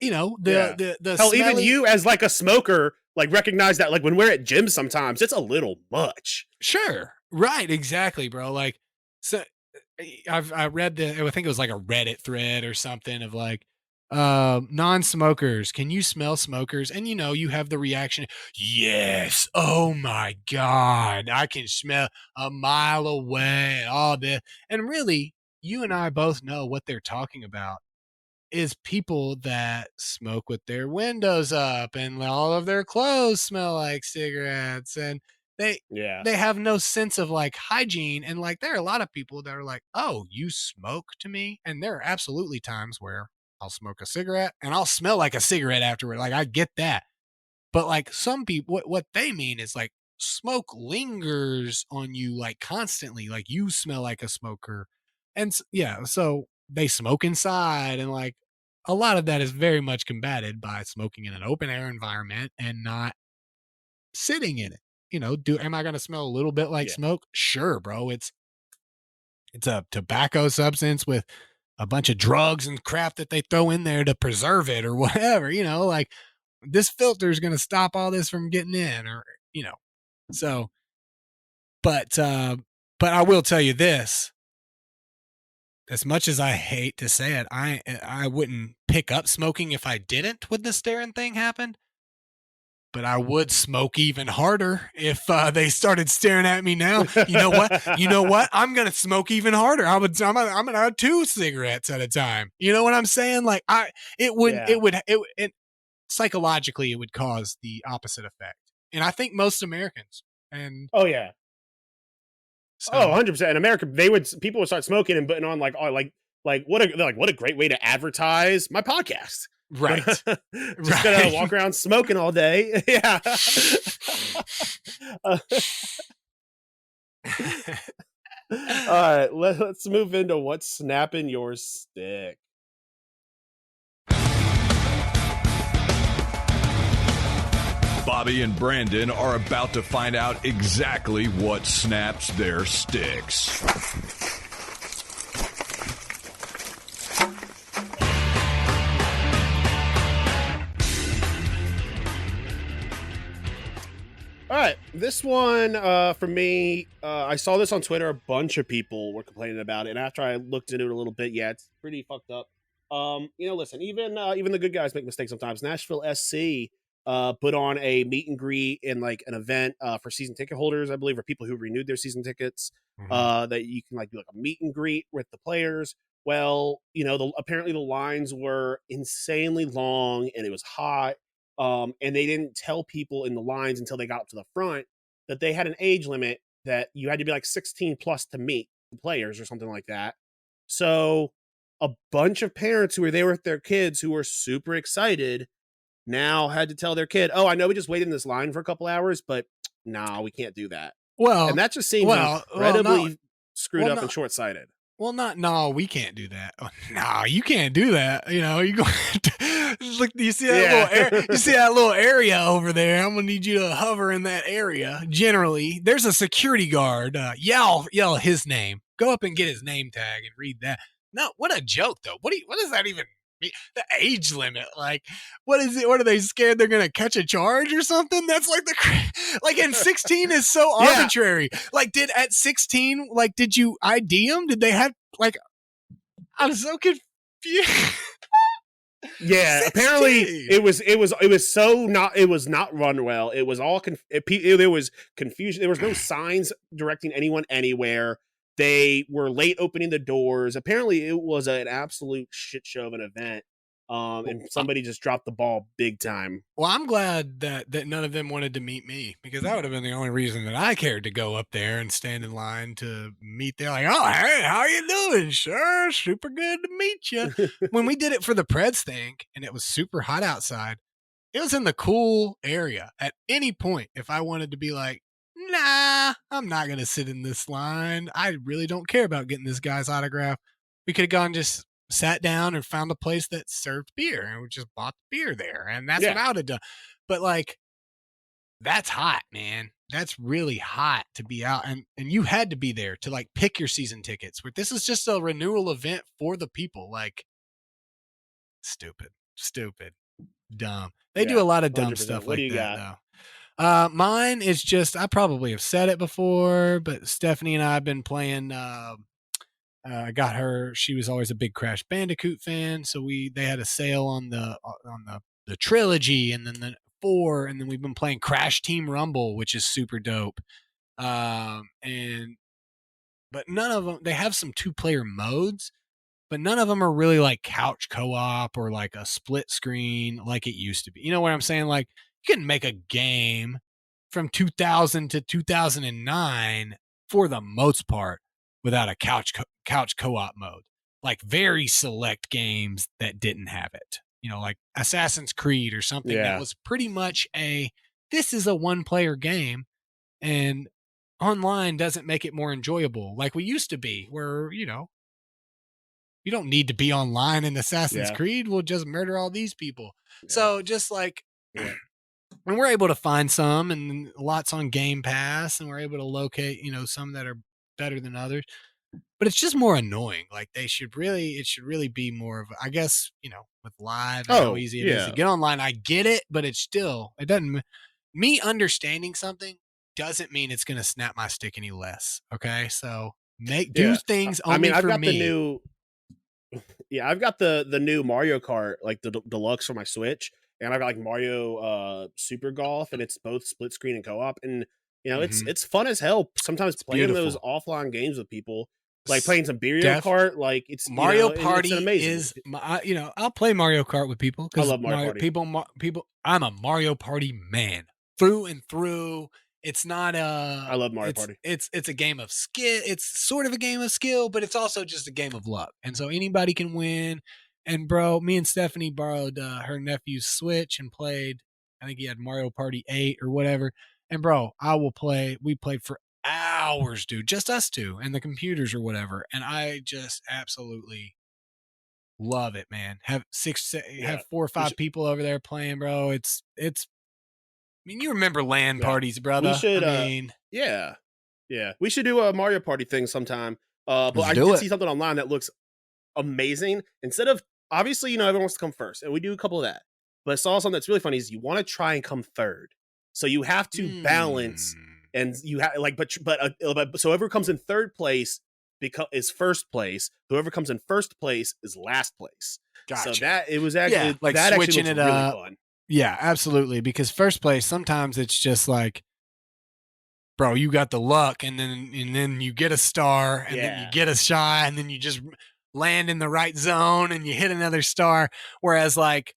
The hell, smelly... even you as like a smoker, like recognize that, like when we're at gyms, sometimes it's a little much. Sure. Right. Exactly, bro. Like, so I read I think it was like a Reddit thread or something of like, non-smokers, can you smell smokers? And you have the reaction, yes, oh my God, I can smell a mile away and all this. And really, you and I both know what they're talking about is people that smoke with their windows up and all of their clothes smell like cigarettes, and they have no sense of like hygiene. And like there are a lot of people that are like, oh, you smoke to me? And there are absolutely times where I'll smoke a cigarette and I'll smell like a cigarette afterward. Like I get that. But like some people, what they mean is like smoke lingers on you like constantly, like you smell like a smoker. And so they smoke inside, and like a lot of that is very much combated by smoking in an open air environment and not sitting in it. Am I going to smell a little bit like smoke? Sure, bro. It's a tobacco substance with a bunch of drugs and crap that they throw in there to preserve it or whatever, like this filter is going to stop all this from getting in, or, so, but I will tell you this. As much as I hate to say it, I wouldn't pick up smoking if I didn't when the staring thing happened. But I would smoke even harder if they started staring at me now. You know what? I'm gonna smoke even harder. I'm gonna have 2 cigarettes at a time. You know what I'm saying? Like psychologically it would cause the opposite effect. And I think most Americans. And oh yeah. So, 100%. In America, people would start smoking and putting on like, oh, like what a great way to advertise my podcast. Right. Just gonna walk around smoking all day. Yeah. right, let's move into what's snapping your stick. Bobby and Brandon are about to find out exactly what snaps their sticks. All right, this one for me, I saw this on Twitter. A bunch of people were complaining about it, and after I looked into it a little bit, yeah, it's pretty fucked up. Listen, even the good guys make mistakes sometimes. Nashville SC put on a meet and greet in like an event for season ticket holders, I believe, or people who renewed their season tickets. That you can like do like a meet and greet with the players. Well, apparently the lines were insanely long, and it was hot. And they didn't tell people in the lines until they got up to the front that they had an age limit that you had to be like 16 plus to meet the players or something like that. So a bunch of parents who were there with their kids who were super excited now had to tell their kid, "Oh, I know we just waited in this line for a couple hours, but nah, we can't do that." Well, and that just seems incredibly screwed up and short-sighted. Well, no, we can't do that. No, you can't do that. You go. Look, you see that little area over there? I'm gonna need you to hover in that area. Generally, there's a security guard. Yell his name. Go up and get his name tag and read that. No, what a joke though. What does that even mean? The age limit, like, what is it? What are they scared they're gonna catch a charge or something? That's like and 16 is so arbitrary. Like, at 16, like, did you ID them? Did they have like? I'm so confused. Yeah, 16. Apparently it was not run well. It was all there was confusion. There was no signs directing anyone anywhere. They were late opening the doors. Apparently it was an absolute shit show of an event. And somebody just dropped the ball big time. Well, I'm glad that none of them wanted to meet me, because that would have been the only reason that I cared to go up there and stand in line to meet them. Like, oh, hey, how are you doing? Sure, super good to meet you. When we did it for the Preds thing and it was super hot outside, it was in the cool area. At any point, if I wanted to be like, nah, I'm not going to sit in this line, I really don't care about getting this guy's autograph, we could have gone just sat down and found a place that served beer, and we just bought the beer there, and that's what I would have done. But like, that's hot, man. That's really hot to be out, and you had to be there to like pick your season tickets. Where this is just a renewal event for the people. Like, stupid, dumb. They do a lot of dumb 100%. Stuff like that, though. Mine is just, I probably have said it before, but Stephanie and I have been playing. I got her. She was always a big Crash Bandicoot fan, so they had a sale on the trilogy, and then the 4, and then we've been playing Crash Team Rumble, which is super dope. But none of them. They have some 2-player modes, but none of them are really like couch co-op or like a split screen like it used to be. You know what I'm saying? Like, you can make a game from 2000 to 2009 for the most part without a couch co-op mode. Like, very select games that didn't have it. Like Assassin's Creed or something that was pretty much this is a 1-player game, and online doesn't make it more enjoyable like we used to be, where, you don't need to be online in Assassin's Creed. We'll just murder all these people. Yeah. So just like, and we're able to find some, and lots on Game Pass, and we're able to locate, some that are better than others. But it's just more annoying. Like, it should really be more of, I guess, with live and how easy it is to get online. I get it, but it doesn't, me understanding something doesn't mean it's going to snap my stick any less. Okay. So do things only for me. I've got the new Mario Kart, like the deluxe for my Switch. And I've got like Mario Super Golf, and it's both split screen and co-op. And, it's fun as hell. Sometimes playing those offline games with people. Like playing some Mario Kart, like it's Mario Party is, I'll play Mario Kart with people. I love Mario Party. People, I'm a Mario Party man through and through. It's not I love Mario Party. It's a game of skill. It's sort of a game of skill, but it's also just a game of luck. And so anybody can win. And bro, me and Stephanie borrowed her nephew's Switch and played. I think he had Mario Party 8 or whatever. And bro, we played for hours, dude. Just us two and the computers or whatever. And I just absolutely love it, man. Have 4 or 5 people over there playing, bro. It's. I mean, you remember LAN parties, brother. We should. I mean, yeah. We should do a Mario Party thing sometime. But I did see something online that looks amazing. Instead of obviously, everyone wants to come first, and we do a couple of that. But I saw something that's really funny. Is you want to try and come third, so you have to balance, and you have so whoever comes in third place is first place. Whoever comes in first place is last place. gotcha. So that it was actually like that switching actually it really up. fun. Yeah, absolutely. Because first place, sometimes it's just like, bro, you got the luck, and then you get a star, and then you get a shot, and then you just land in the right zone, and you hit another star. Whereas, like,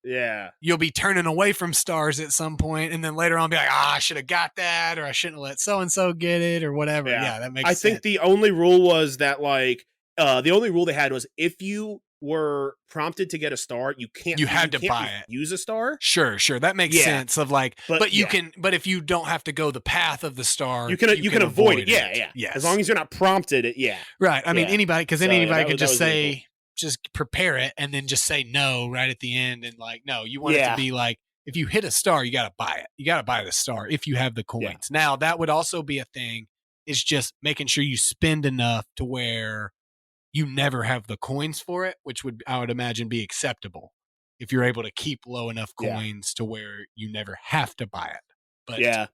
you'll be turning away from stars at some point, and then later on be like, I should have got that, or I shouldn't have let so and so get it, or whatever. Yeah, that makes sense. I think the only rule was that, like, the only rule they had was if you were prompted to get a star, you can't buy it. Use a star. Sure, that makes sense. Of like, but you can. But if you don't have to go the path of the star, you can avoid it. Yeah. As long as you're not prompted, right. I mean, anybody, because then anybody could just say, really cool. Just prepare it, and then just say no right at the end, and like, no, you want it to be like, if you hit a star, you got to buy it. You got to buy the star if you have the coins. Now that would also be a thing. Is just making sure you spend enough to where you never have the coins for it, which I would imagine be acceptable if you're able to keep low enough coins to where you never have to buy it. But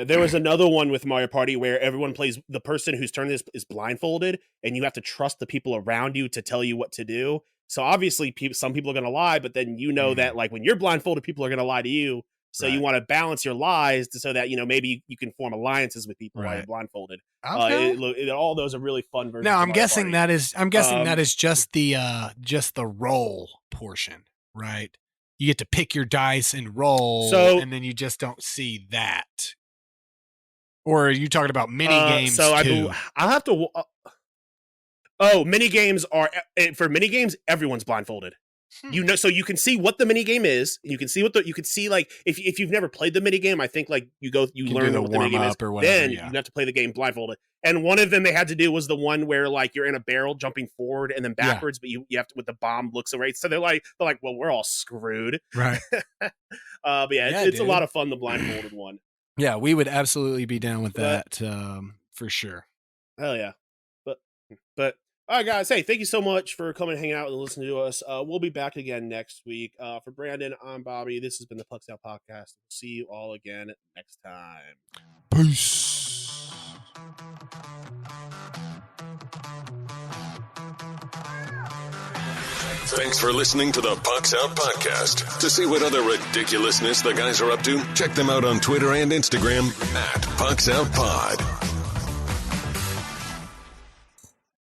there was another one with Mario Party where everyone plays, the person whose turn is blindfolded, and you have to trust the people around you to tell you what to do. So obviously some people are going to lie, but then that like when you're blindfolded, people are going to lie to you. So you want to balance your lies so that, maybe you can form alliances with people while you're blindfolded. Okay. All those are really fun versions. Now I'm guessing that is just the roll portion, right? You get to pick your dice and roll, and then you just don't see that. Or are you talking about mini games too? I'll have to. Mini games are for mini games. Everyone's blindfolded. So you can see what the mini game is. You can see like if you've never played the mini game, I think like you learn what the mini game is. Or whatever, then you have to play the game blindfolded. And one of them they had to do was the one where like you're in a barrel jumping forward and then backwards, but you have to with the bomb looks away. So they're like, well, we're all screwed, right? But it's a lot of fun. The blindfolded one. Yeah, we would absolutely be down with that for sure. Hell yeah, but. All right, guys. Hey, thank you so much for coming and hanging out and listening to us. We'll be back again next week. For Brandon, I'm Bobby. This has been the Pucks Out Podcast. See you all again next time. Peace. Thanks for listening to the Pucks Out Podcast. To see what other ridiculousness the guys are up to, check them out on Twitter and Instagram @PucksOutPod.